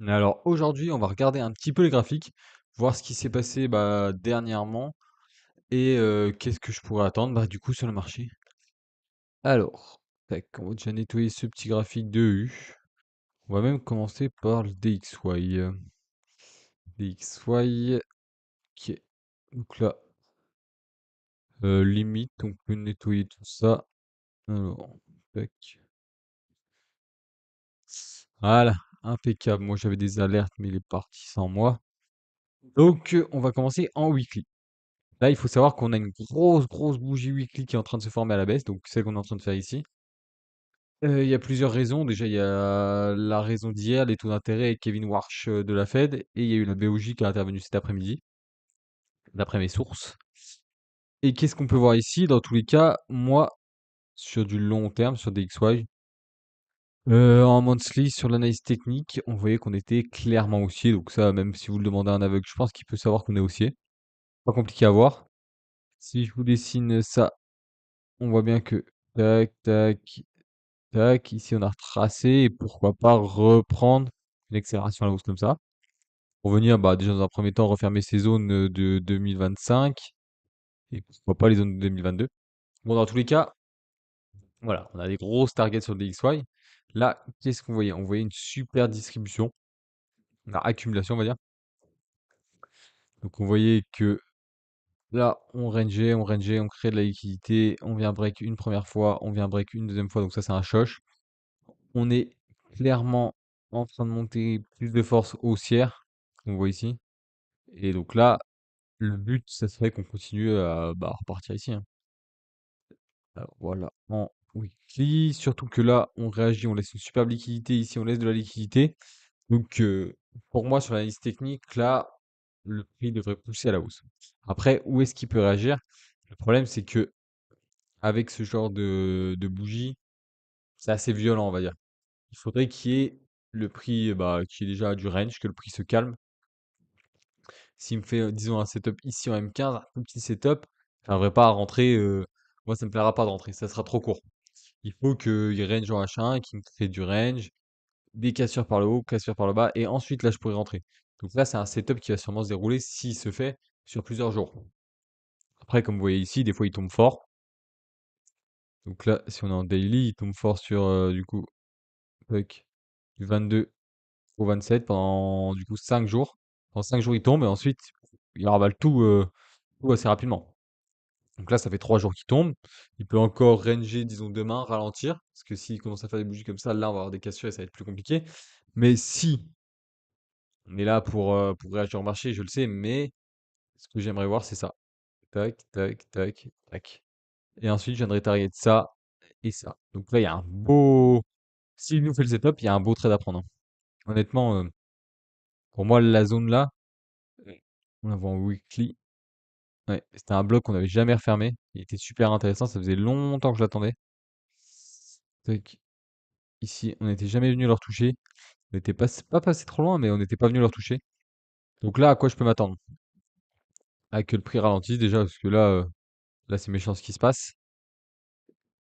Alors aujourd'hui, on va regarder un petit peu les graphiques, voir ce qui s'est passé dernièrement et qu'est-ce que je pourrais attendre du coup sur le marché. Alors, tac, on va déjà nettoyer ce petit graphique de U. On va même commencer par le DXY. DXY qui est donc là, limite, on peut nettoyer tout ça. Alors, tac. Voilà, impeccable. Moi j'avais des alertes, mais il est parti sans moi. Donc on va commencer en weekly. Là, il faut savoir qu'on a une grosse bougie weekly qui est en train de se former à la baisse, donc celle qu'on est en train de faire ici. Il y a plusieurs raisons. Déjà, il y a la raison d'hier, les taux d'intérêt et Kevin Warsh de la Fed, et il y a eu la BOJ qui est intervenue cet après-midi, d'après mes sources. Et qu'est-ce qu'on peut voir ici? Dans tous les cas, moi, sur du long terme, sur des XY, en monthly, sur l'analyse technique, on voyait qu'on était clairement haussier. Donc ça, même si vous le demandez à un aveugle, je pense qu'il peut savoir qu'on est haussier. Pas compliqué à voir. Si je vous dessine ça, on voit bien que tac, tac, tac, ici on a retracé et pourquoi pas reprendre une accélération à la hausse comme ça. Pour venir déjà dans un premier temps refermer ces zones de 2025 et pourquoi pas les zones de 2022. Bon, dans tous les cas, voilà, on a des grosses targets sur le DXY. Là, qu'est-ce qu'on voyait? On voyait une super distribution, une accumulation, on va dire. Donc on voyait que là, on crée de la liquidité, on vient break une première fois, on vient break une deuxième fois, donc ça c'est un choc. On est clairement en train de monter plus de force haussière, on voit ici. Et donc là, le but, ça serait qu'on continue à repartir ici, hein. Alors voilà, en weekly, surtout que là, on réagit, on laisse une superbe liquidité ici, on laisse de la liquidité. Donc pour moi, sur l'analyse technique, là, le prix devrait pousser à la hausse. Après, où est-ce qu'il peut réagir? Le problème, c'est que avec ce genre de bougie, c'est assez violent, on va dire. Il faudrait qu'il y ait le prix, qui est déjà du range, que le prix se calme. S'il me fait, disons, un setup ici en M15, un tout petit setup, j'arriverai pas à rentrer. Moi, ça me plaira pas de rentrer, ça sera trop court. Il faut qu'il range en H1, qu'il me crée du range, des cassures par le haut, cassures par le bas, et ensuite là, je pourrais rentrer. Donc là, c'est un setup qui va sûrement se dérouler s'il se fait sur plusieurs jours. Après, comme vous voyez ici, des fois, il tombe fort. Donc là, si on est en daily, il tombe fort sur, du coup, tac, du 22 au 27 pendant du coup 5 jours. Pendant 5 jours, il tombe et ensuite, il ravale tout assez rapidement. Donc là, ça fait 3 jours qu'il tombe. Il peut encore ranger, disons, demain, ralentir. Parce que s'il commence à faire des bougies comme ça, là, on va avoir des cassures et ça va être plus compliqué. Mais si on est là pour réagir au marché, je le sais, mais ce que j'aimerais voir, c'est ça. Tac, tac, tac, tac. Et ensuite, je viendrai target ça et ça. Donc là, il y a un beau. S'il nous fait le setup, il y a un beau trade à prendre, hein. Honnêtement, pour moi, la zone là, on la voit en weekly. Ouais, c'était un bloc qu'on n'avait jamais refermé. Il était super intéressant. Ça faisait longtemps que je l'attendais. Tac. Ici, on n'était jamais venu leur toucher. On n'était pas passé trop loin, mais on n'était pas venu leur toucher. Donc là, à quoi je peux m'attendre? À que le prix ralentisse déjà, parce que là c'est méchant ce qui se passe.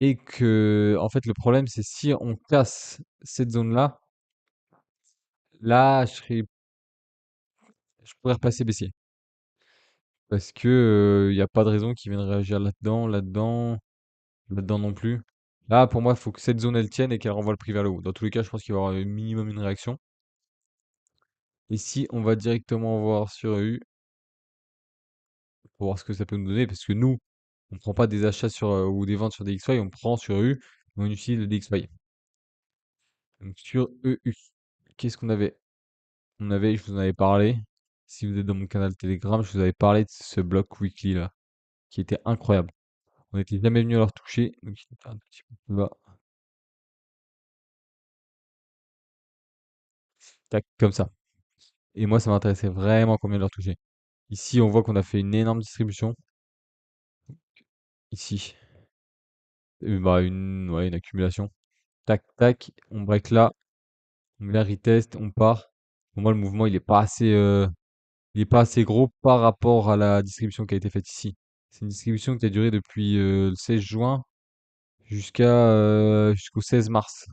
Et que, en fait, le problème, c'est si on casse cette zone-là, là, je pourrais repasser baissier. Parce que il n'y a pas de raison qu'ils viennent réagir là-dedans, là-dedans, là-dedans non plus. Là, pour moi, il faut que cette zone elle tienne et qu'elle renvoie le prix vers le haut. Dans tous les cas, je pense qu'il va y avoir un minimum une réaction. Et si on va directement voir sur EU, pour voir ce que ça peut nous donner, parce que nous, on prend pas des achats sur ou des ventes sur des XY, on prend sur EU, et on utilise le DXY. Donc sur EU, qu'est-ce qu'on avait? On avait, je vous en avais parlé. Si vous êtes dans mon canal Telegram, je vous avais parlé de ce bloc weekly là, qui était incroyable. On n'était jamais venu à leur toucher, donc il était un petit peu plus bas. Tac, comme ça. Et moi, ça m'intéressait vraiment combien de leur toucher. Ici, on voit qu'on a fait une énorme distribution. Ici, ouais, une accumulation. Tac, tac, on break là, on met la retest, on part. Pour moi, le mouvement, il est pas assez gros par rapport à la distribution qui a été faite ici. C'est une distribution qui a duré depuis le 16 juin jusqu'au 16 mars.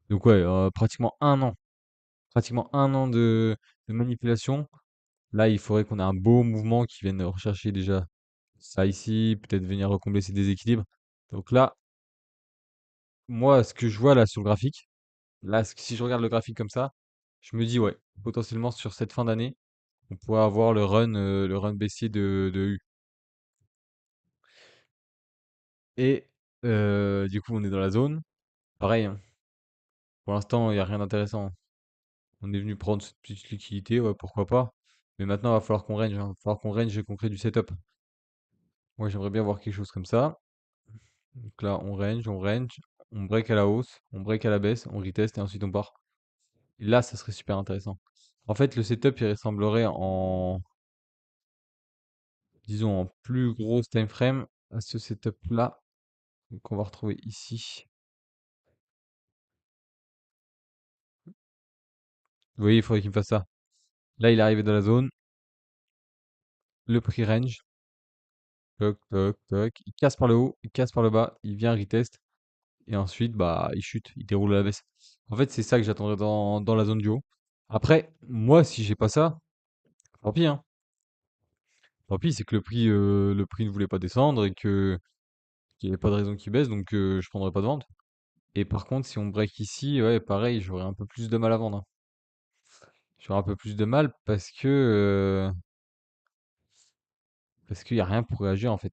Donc ouais, pratiquement un an. pratiquement un an de manipulation. Là, il faudrait qu'on ait un beau mouvement qui vienne rechercher déjà ça ici, peut-être venir recombler ces déséquilibres. Donc là, moi, ce que je vois là sur le graphique, là, si je regarde le graphique comme ça, je me dis, ouais, potentiellement sur cette fin d'année, on pourrait avoir le run baissier de U. Et du coup, on est dans la zone. Pareil, hein, pour l'instant, il n'y a rien d'intéressant. On est venu prendre cette petite liquidité, ouais, pourquoi pas. Mais maintenant, il va falloir qu'on range, hein. Il va falloir qu'on range et qu'on crée du setup. Moi, j'aimerais bien voir quelque chose comme ça. Donc là, on break à la hausse, on break à la baisse, on reteste et ensuite on part. Et là, ça serait super intéressant. En fait, le setup, il ressemblerait en, disons, en plus grosse time frame à ce setup-là qu'on va retrouver ici. Vous voyez, il faudrait qu'il me fasse ça. Là, il est arrivé dans la zone, le prix range, toc, toc, toc, il casse par le haut, il casse par le bas, il vient retest, et ensuite, bah, il chute, il déroule à la baisse. En fait, c'est ça que j'attendrais dans la zone du haut. Après, moi, si j'ai pas ça, tant pis, hein. Tant pis, c'est que le prix ne voulait pas descendre et que qu'il n'y avait pas de raison qu'il baisse, donc je prendrais pas de vente. Et par contre, si on break ici, ouais, pareil, j'aurais un peu plus de mal à vendre, hein. J'aurais un peu plus de mal parce qu'il y a rien pour réagir en fait.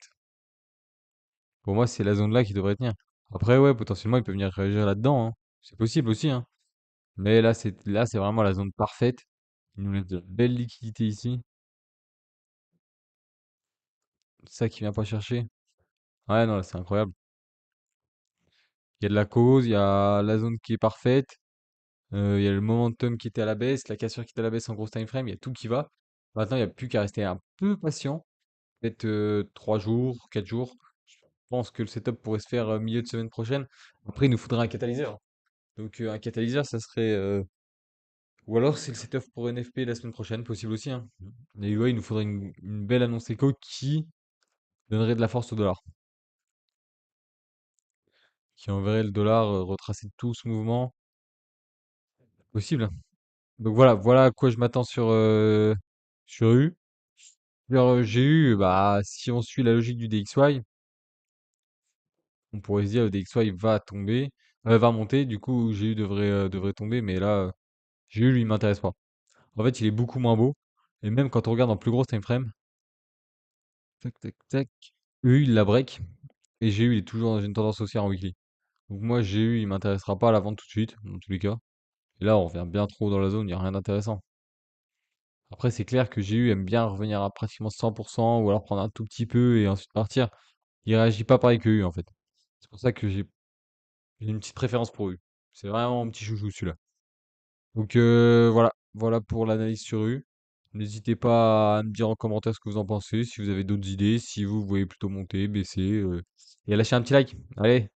Pour moi, c'est la zone là qui devrait tenir. Après, ouais, potentiellement, il peut venir réagir là-dedans, hein. C'est possible aussi, hein. Mais là, c'est vraiment la zone parfaite. Il nous laisse de la belle liquidité ici. C'est ça qui vient pas chercher. Ouais, non, là, c'est incroyable. Il y a de la cause, il y a la zone qui est parfaite. Il y a le momentum qui était à la baisse, la cassure qui était à la baisse en gros time frame, il y a tout qui va. Maintenant, il n'y a plus qu'à rester un peu patient, peut-être 3 jours, 4 jours. Je pense que le setup pourrait se faire milieu de semaine prochaine. Après, il nous faudra un catalyseur. Donc, un catalyseur, ça serait. Ou alors, c'est le setup pour NFP la semaine prochaine, possible aussi, hein. Mais ouais, il nous faudrait une belle annonce éco qui donnerait de la force au dollar, qui enverrait le dollar retracer tout ce mouvement possible, hein. Donc voilà à quoi je m'attends sur U. Alors, j'ai eu, bah, si on suit la logique du DXY, on pourrait se dire le DXY va tomber, va monter, du coup GU devrait tomber, mais là, GU lui il m'intéresse pas. En fait, il est beaucoup moins beau, et même quand on regarde en plus grosse time frame, tac tac tac, EU il la break, et GU il est toujours dans une tendance haussière en weekly. Donc moi GU il m'intéressera pas à la vente tout de suite, dans tous les cas. Et là on revient bien trop dans la zone, il n'y a rien d'intéressant. Après c'est clair que GU aime bien revenir à pratiquement 100%, ou alors prendre un tout petit peu et ensuite partir. Il réagit pas pareil que U en fait. C'est pour ça que j'ai une petite préférence pour U. C'est vraiment mon petit chouchou celui-là. Donc voilà pour l'analyse sur U. N'hésitez pas à me dire en commentaire ce que vous en pensez, si vous avez d'autres idées, si vous voyez plutôt monter, baisser, et à lâcher un petit like. Allez!